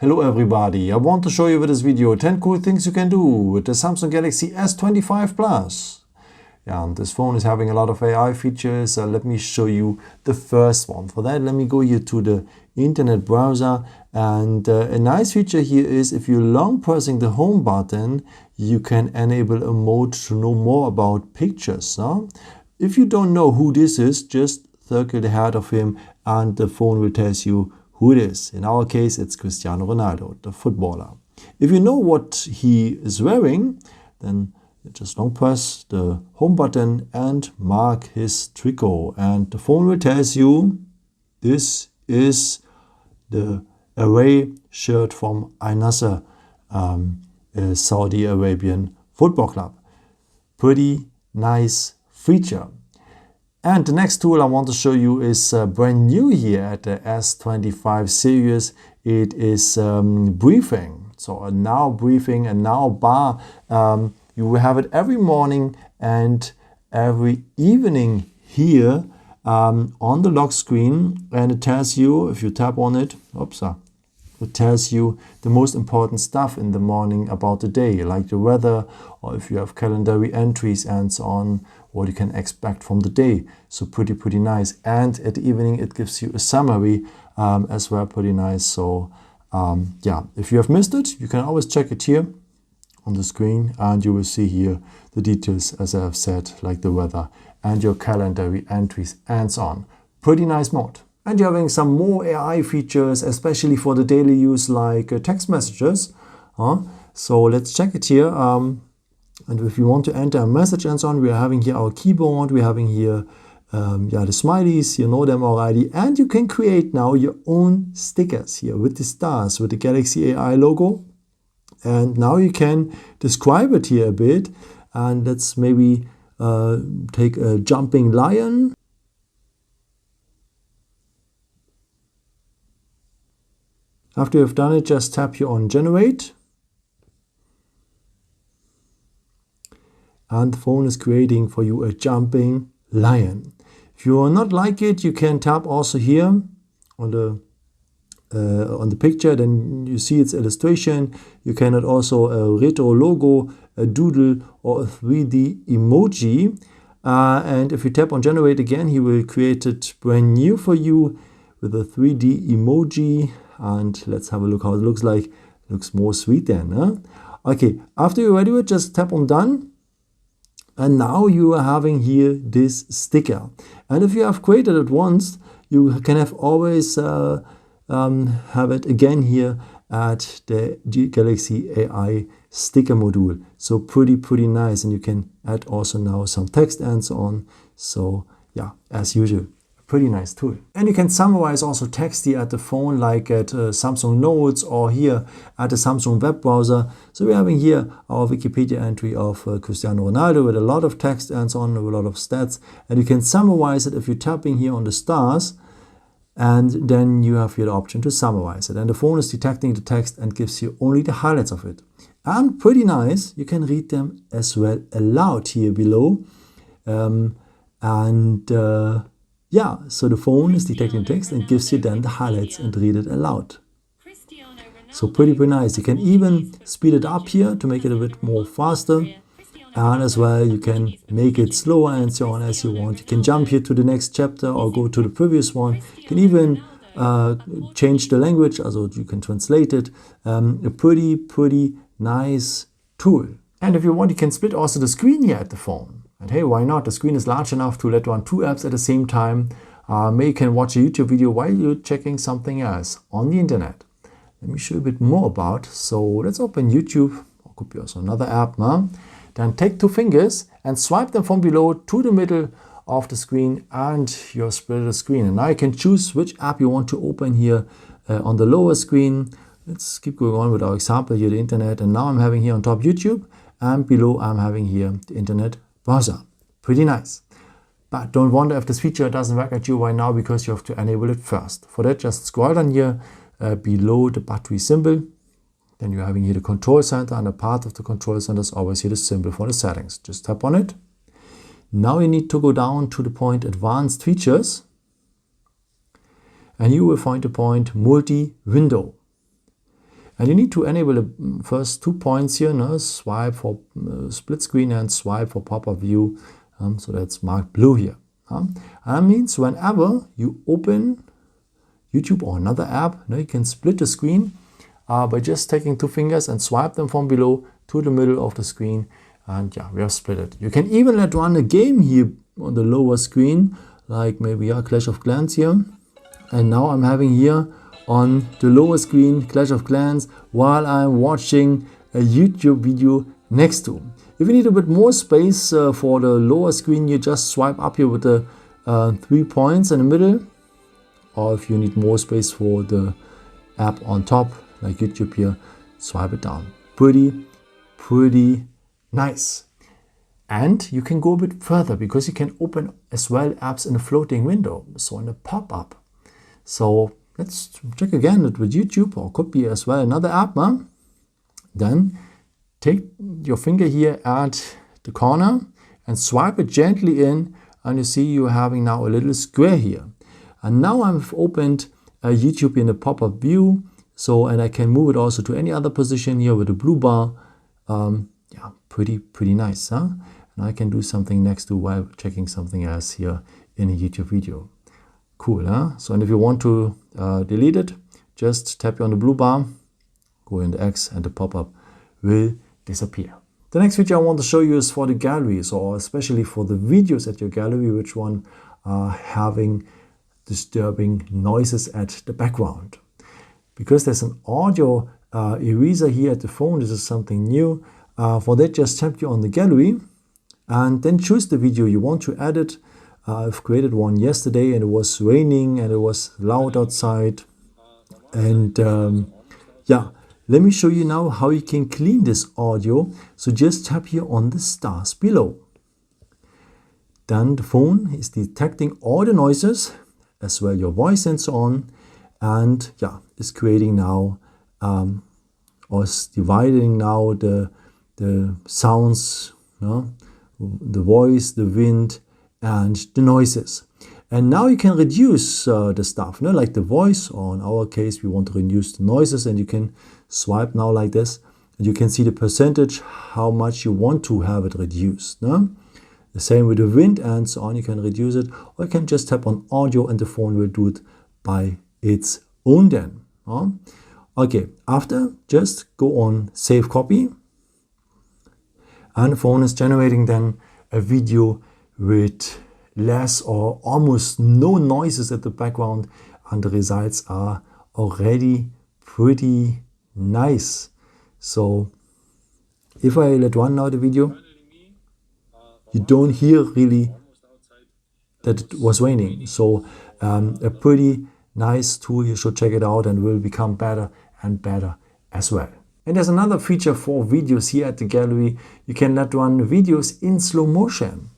Hello everybody, I want to show you with this video 10 cool things you can do with the Samsung Galaxy S25 Plus. And this phone is having a lot of AI features. Let me show you the first one. For that, let me go here to the internet browser. And a nice feature here is if you're long pressing the home button, you can enable a mode to know more about pictures. If you don't know who this is, just circle the head of him and the phone will tell you who it is. In our case, it's Cristiano Ronaldo, the footballer. If you know what he is wearing, then just long press the home button and mark his tricot. And the phone will tell you this is the away shirt from Al Nassr, a Saudi Arabian football club. Pretty nice feature. And the next tool I want to show you is brand new here at the S25 series. It is briefing. So a now briefing, a now bar. You will have it every morning and every evening here on the lock screen. And it tells you, if you tap on it, it tells you the most important stuff in the morning about the day, like the weather, or if you have calendar entries and so on, what you can expect from the day. So pretty nice. And at the evening, it gives you a summary as well, pretty nice. So yeah, if you have missed it, you can always check it here on the screen and you will see here the details, as I have said, like the weather and your calendar entries and so on. Pretty nice mode. And you're having some more AI features, especially for the daily use, like text messages. So let's check it here. And if you want to enter a message and so on, we are having here our keyboard. We're having here the smileys, you know them already. And you can create now your own stickers here with the stars, with the Galaxy AI logo. And now you can describe it here a bit. And let's maybe take a jumping lion. After you've done it, just tap here on Generate. And the phone is creating for you a jumping lion. If you are not like it, you can tap also here on the picture. Then you see its illustration. You can add also a retro logo, a doodle, or a 3D emoji. And if you tap on Generate again, he will create it brand new for you with a 3D emoji. And let's have a look how it looks like. It looks more sweet then. Okay, after you're ready with it, just tap on Done. And now you are having here this sticker. And if you have created it once, you can have always have it again here at the Galaxy AI sticker module. So pretty nice. And you can add also now some text and so on. So yeah, as usual. Pretty nice tool. And you can summarize also text here at the phone, like at Samsung Notes or here at the Samsung web browser. So we're having here our Wikipedia entry of Cristiano Ronaldo with a lot of text and so on, with a lot of stats. And you can summarize it if you're tapping here on the stars. And then you have here the option to summarize it. And the phone is detecting the text and gives you only the highlights of it. And pretty nice, you can read them as well aloud here below. Yeah, so the phone is detecting text and gives you then the highlights and read it aloud. So pretty nice. You can even speed it up here to make it a bit more faster. And as well, you can make it slower and so on as you want. You can jump here to the next chapter or go to the previous one. You can even change the language, so you can translate it. A pretty nice tool. And if you want, you can split also the screen here at the phone. And hey, why not? The screen is large enough to let run two apps at the same time. Maybe you can watch a YouTube video while you're checking something else on the internet. Let me show you a bit more about. So let's open YouTube, or could be also another app. Then take two fingers and swipe them from below to the middle of the screen and you'll split the screen. And now you can choose which app you want to open here on the lower screen. Let's keep going on with our example here, the internet. And now I'm having here on top YouTube and below I'm having here the internet browser. Pretty nice. But don't wonder if this feature doesn't work at you right now, because you have to enable it first. For that, just scroll down here below the battery symbol. Then you're having here the control center, and a part of the control center is always here the symbol for the settings. Just tap on it. Now you need to go down to the point Advanced Features. And you will find the point Multi-Window. And you need to enable the first 2 points here, no? Swipe for split screen and swipe for pop-up view. So that's marked blue here. And that means whenever you open YouTube or another app, you can split the screen by just taking 2 fingers and swipe them from below to the middle of the screen. And yeah, we have split it. You can even let run a game here on the lower screen, like maybe Clash of Clans here. And now I'm having here on the lower screen Clash of Clans while I'm watching a YouTube video next to. If you need a bit more space for the lower screen, you just swipe up here with the 3 points in the middle. Or if you need more space for the app on top, like YouTube here, swipe it down. Pretty nice. And you can go a bit further because you can open as well apps in a floating window, so in a pop-up. So let's check again it with YouTube, or could be as well another app. Then take your finger here at the corner and swipe it gently in, and you see you're having now a little square here. And now I've opened YouTube in a pop-up view, so and I can move it also to any other position here with the blue bar. Yeah, pretty nice, huh? And I can do something next to while checking something else here in a YouTube video. Cool, huh? So, and if you want to delete it, just tap on the blue bar, go in the X, and the pop-up will disappear. The next feature I want to show you is for the galleries, or especially for the videos at your gallery, which one are having disturbing noises at the background. Because there's an audio eraser here at the phone, this is something new. For that, just tap on the gallery and then choose the video you want to edit. I've created one yesterday and it was raining and it was loud outside. And yeah, let me show you now how you can clean this audio. So just tap here on the stars below. Then the phone is detecting all the noises, as well your voice and so on. And yeah, it's creating now, or it's dividing now the sounds, the voice, the wind, and the noises. And now you can reduce the stuff, like the voice, or in our case, we want to reduce the noises, and you can swipe now like this, and you can see the percentage, how much you want to have it reduced. The same with the wind and so on, you can reduce it, or you can just tap on audio and the phone will do it by its own then. Okay, after, just go on save copy. And the phone is generating then a video with less or almost no noises at the background, and the results are already pretty nice. So if I let run now the video, you don't hear really that it was raining. So a pretty nice tool, you should check it out, and will become better and better as well. And there's another feature for videos here at the gallery. You can let run videos in slow motion.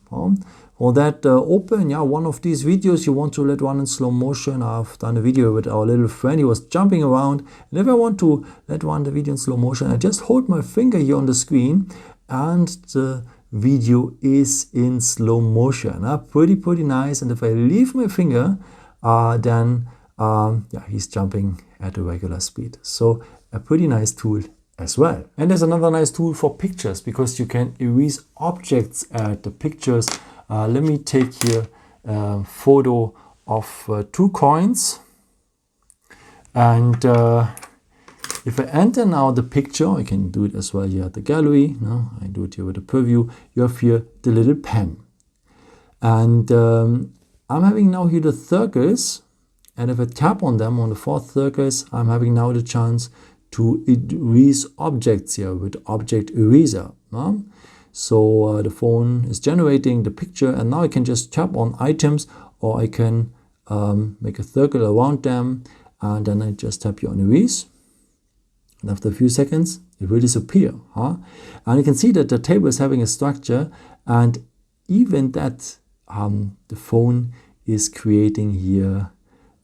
For that, open one of these videos you want to let run in slow motion. I've done a video with our little friend. He was jumping around. And if I want to let run the video in slow motion, I just hold my finger here on the screen and the video is in slow motion. Pretty nice. And if I leave my finger, then he's jumping at a regular speed. So a pretty nice tool as well. And there's another nice tool for pictures, because you can erase objects at the pictures. Let me take here a photo of 2 coins. And if I enter now the picture, I can do it as well here at the gallery. I do it here with the preview. You have here the little pen. And I'm having now here the circles. And if I tap on them, on the 4 circles, I'm having now the chance to erase objects here with object eraser. So the phone is generating the picture, and now I can just tap on items, or I can make a circle around them, and then I just tap here on erase. And after a few seconds, it will disappear. And you can see that the table is having a structure, and even that the phone is creating here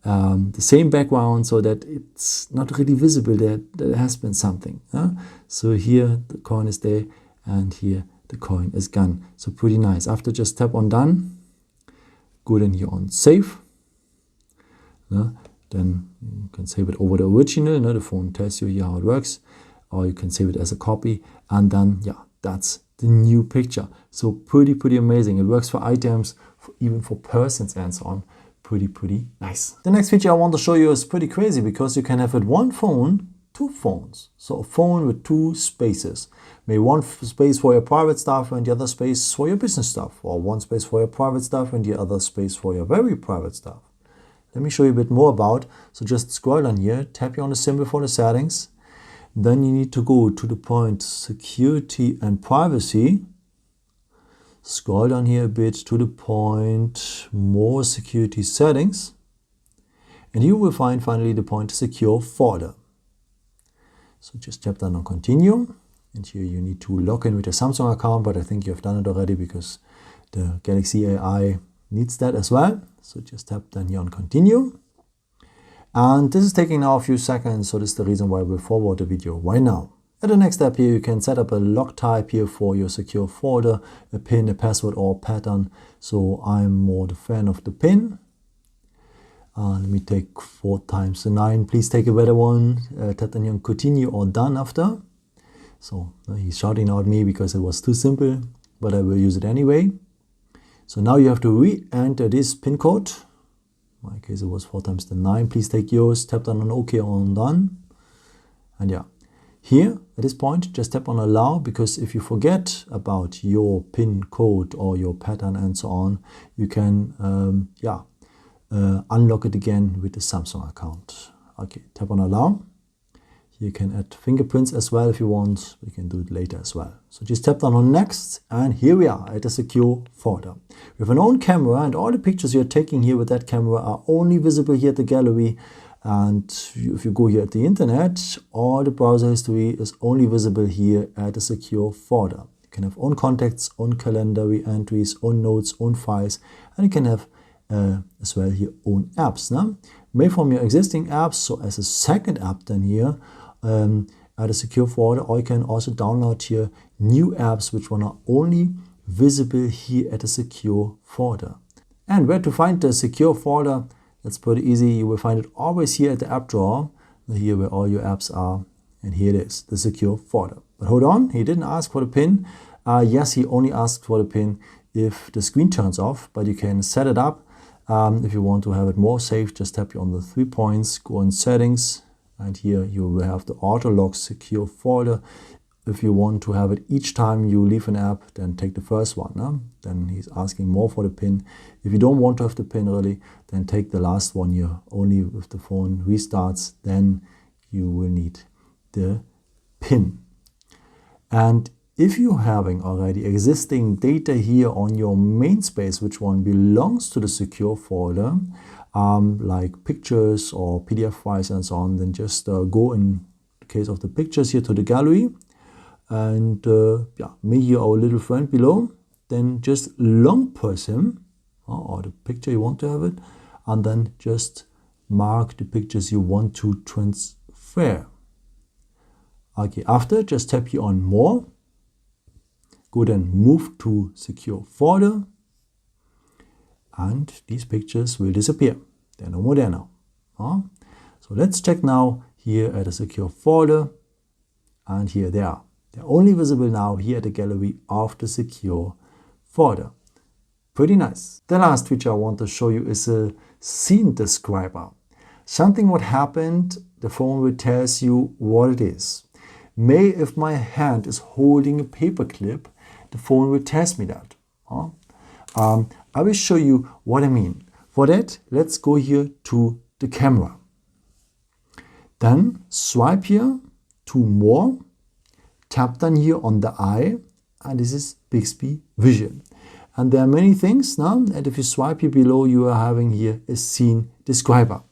the same background, so that it's not really visible that there has been something. So here the coin is there, and here the coin is gone. So pretty nice. After, just tap on done, go then here on save, then you can save it over the original. The phone tells you here how it works, or you can save it as a copy, and then yeah, that's the new picture. So pretty amazing. It works for items, even for persons and so on. Pretty nice. The next feature I want to show you is pretty crazy, because you can have with one phone two phones. So a phone with two spaces. Maybe one space for your private stuff and the other space for your business stuff, or one space for your private stuff and the other space for your very private stuff. Let me show you a bit more about. So just scroll down here, tap here on the symbol for the settings. Then you need to go to the point security and privacy. Scroll down here a bit to the point more security settings. And you will find finally the point secure folder. So just tap down on continue. And here you need to log in with your Samsung account, but I think you have done it already because the Galaxy AI needs that as well. So just tap down here on continue. And this is taking now a few seconds, so this is the reason why we'll forward the video right now. At the next step here, you can set up a lock type here for your secure folder, a pin, a password, or a pattern. So I'm more the fan of the pin. Let me take 4 times the 9. Please take a better one. Tap down here on continue or done after. So he's shouting out at me because it was too simple, but I will use it anyway. So now you have to re-enter this pin code. In my case it was 4 times the 9. Please take yours, tap down on OK or on done. And yeah, here at this point just tap on allow, because if you forget about your pin code or your pattern and so on, you can unlock it again with the Samsung account. Okay, tap on allow. You can add fingerprints as well if you want. We can do it later as well. So just tap down on next, and here we are at a secure folder. We have an own camera, and all the pictures you're taking here with that camera are only visible here at the gallery. And if you go here at the internet, all the browser history is only visible here at a secure folder. You can have own contacts, own calendar re-entries, own notes, own files, and you can have as well here own apps. Made from your existing apps, so as a second app then here, at a secure folder, or you can also download here new apps which are only visible here at a secure folder. And where to find the secure folder? That's pretty easy. You will find it always here at the app drawer, here where all your apps are, and here it is, the secure folder. But hold on, he didn't ask for the pin. Yes, he only asked for the pin if the screen turns off, but you can set it up. If you want to have it more safe, just tap on the 3 points, go on settings, and here you will have the auto lock secure folder. If you want to have it each time you leave an app, then take the first one. Then he's asking more for the pin. If you don't want to have the pin really, then take the last one here. Only if the phone restarts, then you will need the pin. And if you're having already existing data here on your main space, which one belongs to the secure folder, like pictures or PDF files and so on, then just go, in the case of the pictures, here to the gallery, and me here, our little friend below, then just long press him, or the picture you want to have it, and then just mark the pictures you want to transfer. Okay, after, just tap here on more, go then move to secure folder, and these pictures will disappear. They're no more there now. So let's check now here at a secure folder, and here they are. They're only visible now here at the gallery of the secure folder. Pretty nice. The last feature I want to show you is a scene describer. Something what happened, the phone will tell you what it is. If my hand is holding a paperclip, the phone will tell me that. I will show you what I mean. For that, let's go here to the camera. Then swipe here to more, tap down here on the eye, and this is Bixby Vision. And there are many things now, and if you swipe here below, you are having here a scene describer.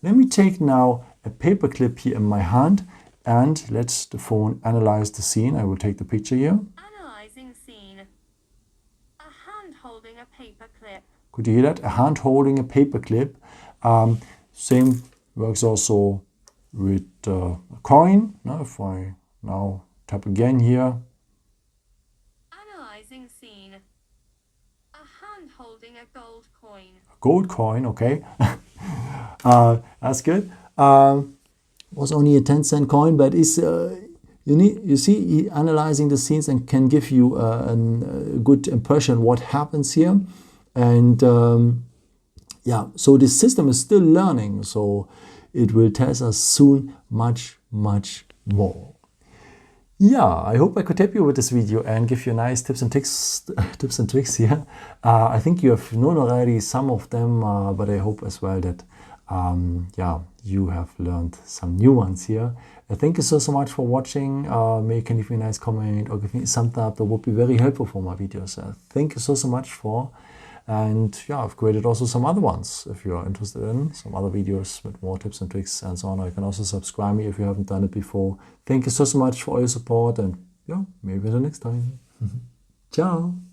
Let me take now a paperclip here in my hand, and let the phone analyze the scene. I will take the picture here. Analyzing scene. A hand holding a paperclip. Could you hear that? A hand holding a paperclip. Same works also with a coin. Now, if I now tap again here. Analyzing scene. A hand holding a gold coin. A gold coin, okay. That's good. Was only a 10-cent coin, but is you see, he analyzing the scenes and can give you a good impression what happens here. And yeah, so this system is still learning, so it will tell us soon much more. Yeah, I hope I could help you with this video and give you nice tips and tricks here. I think you have known already some of them, but I hope as well that yeah, you have learned some new ones here. Thank you so much for watching. Maybe you can leave me a nice comment or give me a thumbs up. That would be very helpful for my videos. Thank you so much for. And yeah, I've created also some other ones if you are interested in some other videos with more tips and tricks and so on. Or you can also subscribe me if you haven't done it before. Thank you so much for all your support, and yeah, maybe until next time. Ciao.